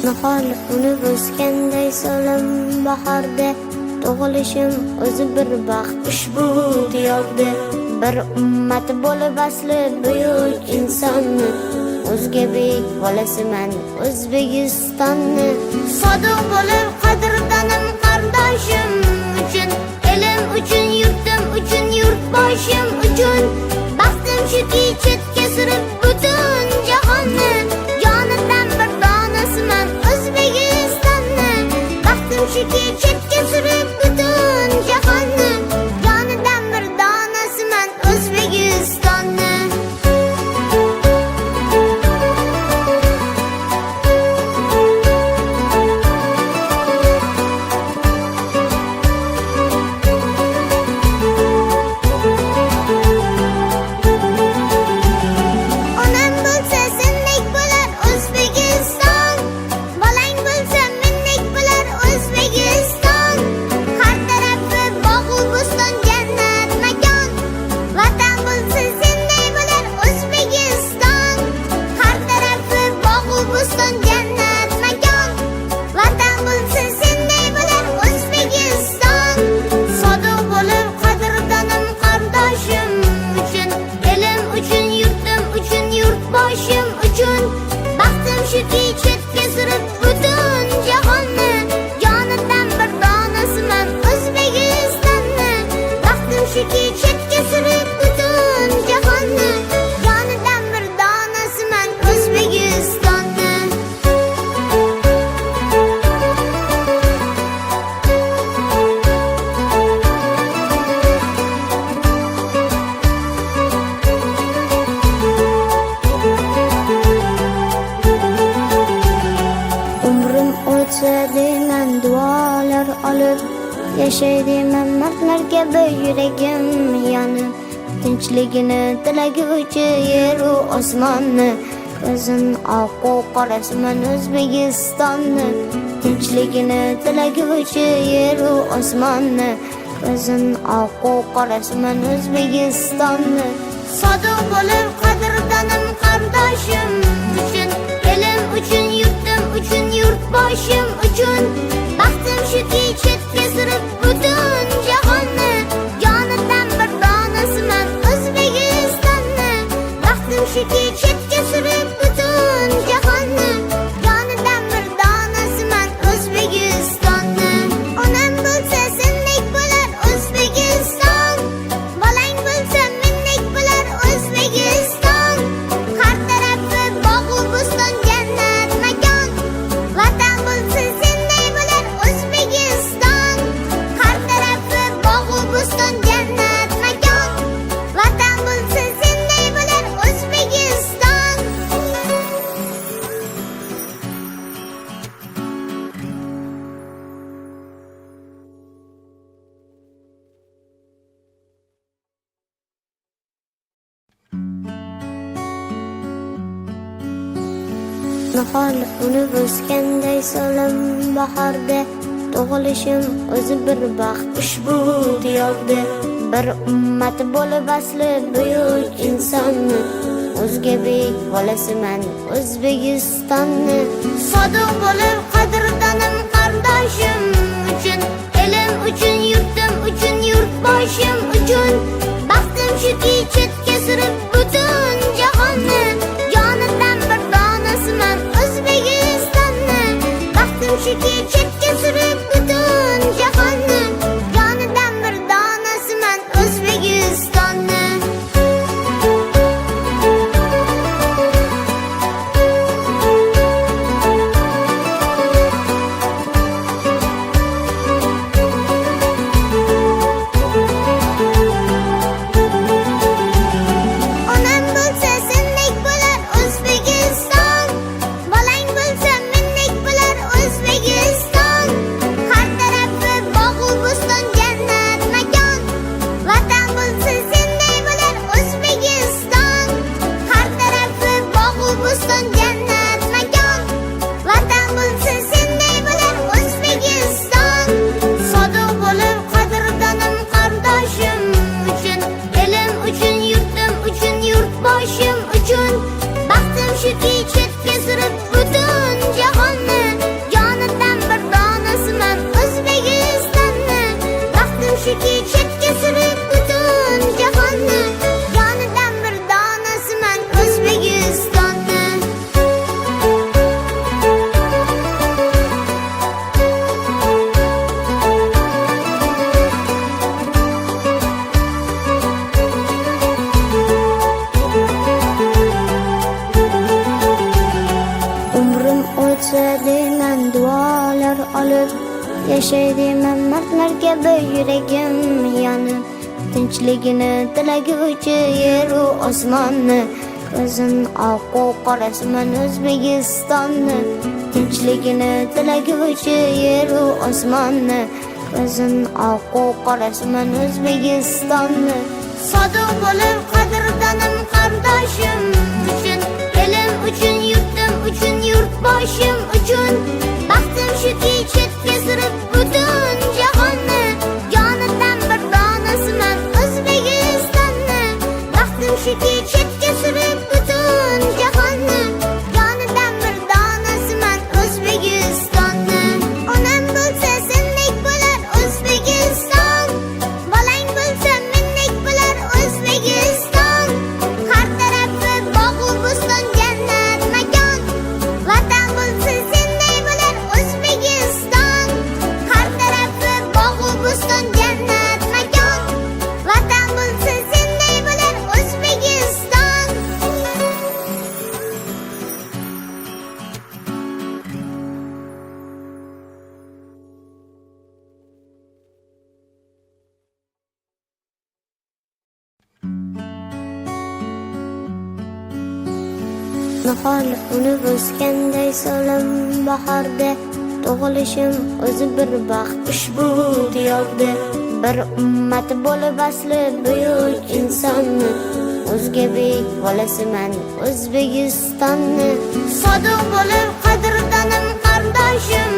Nihol unib o'sganday so'lim bahorda, tug'ilishim o'zi bir baxt ushbu diyorda. Bir ummat bo'lib asli buyuk insonni, o'zga bek bolasiman O'zbekistonni. Sodiq bo'lib qadrdonim qardoshim uchun, elim uchun, yurtim uchun, yurtboshim uchun. Baxtim shuki chetga surib butun jahonni, jonidan bir donasiman O'zbekistonni. Baxtim shuki chetga surib butun jahonni, jonidan bir donasiman O'zbekistonni. Yashaydiman mardlarga yuragim yonib, tinchligini tilaguvchi yeru osmonni. Ko'zim oqu qorasiman O'zbekistonni, tinchligini tilaguvchi yeru osmonni. Ko'zim oqu qorasiman O'zbekistonni. Sodiq bo'lib qadrdonim qardoshim uchun, elim uchun, yurtim uchun, yurtboshim uchun. Baxtim shuki chetga surib butun jahonni, jonidan bir donasiman O'zbekistonni. Baxtim shuki chetga surib butun jahonni, jonidan bir donasiman O'zbekistonni. Onam bo'lsa sendek bo'lar O'zbekiston, bolang bo'lsa mendek bo'lar O'zbekiston. Har tarafi bog'u bo'ston, jannat makon. Vatan bo'lsa sendek bo'lar O'zbekiston. Har tarafi bog'u bo'ston, jannat makon. Vatan bo'lsa sendek bo'lar O'zbekiston. Nihol unib o'sganday so'lim bahorda, tug'ilishim o'zi bir baxt ushbu diyorda. Bir ummat bo'lib asli buyuk insonni, o'zga bek bolasiman O'zbekistonni. Sodiq bo'lib qadrdonim qardoshim uchun, elim uchun, yurtim uchun, yurtboshim uchun. Baxtim shuki chetga surib butun jahonni, jonidan bir donasiman O'zbekistonni. Baxtim shuki chetga surib butun jahonni, jonidan bir donasiman O'zbekistonni. olib yashaydiman mardlarga yuragim yonib tinchligini tilaguvchi yeru osmonni ko'zim oqu qorasiman O'zbekistonni tinchligini tilaguvchi yeru osmonni ko'zim oqu qorasiman O'zbekistonni sodiq bo'lib qadrdonim qardoshim uchun elim uchun yurtim uchun yurtboshim uchun baxtim shuki chetga surib butun jahonni jonidan bir donasiman O'zbekistonni baxtim shuki chetga surib butun jahonni jonidan bir donasiman O'zbekistonni onam bo'lsa sendek bo'lar O'zbekiston bolang bo'lsa mendek bo'lar O'zbekiston har tarafi bog'u bo'ston jannat makon vatan bo'lsa senday bo'lar O'zbekiston har tarafi bog'u bo'ston jannat makon vatan bo'lsa senday bo'lar O'zbekiston Nihol unib o'sganday so'lim bahorda tug'ilishim o'zi bir baxt ushbu diyorda bir ummat bo'lib asli buyuk insonni o'zga bek bolasiman O'zbekistonni sodiq bo'lib qadrdonim qardoshim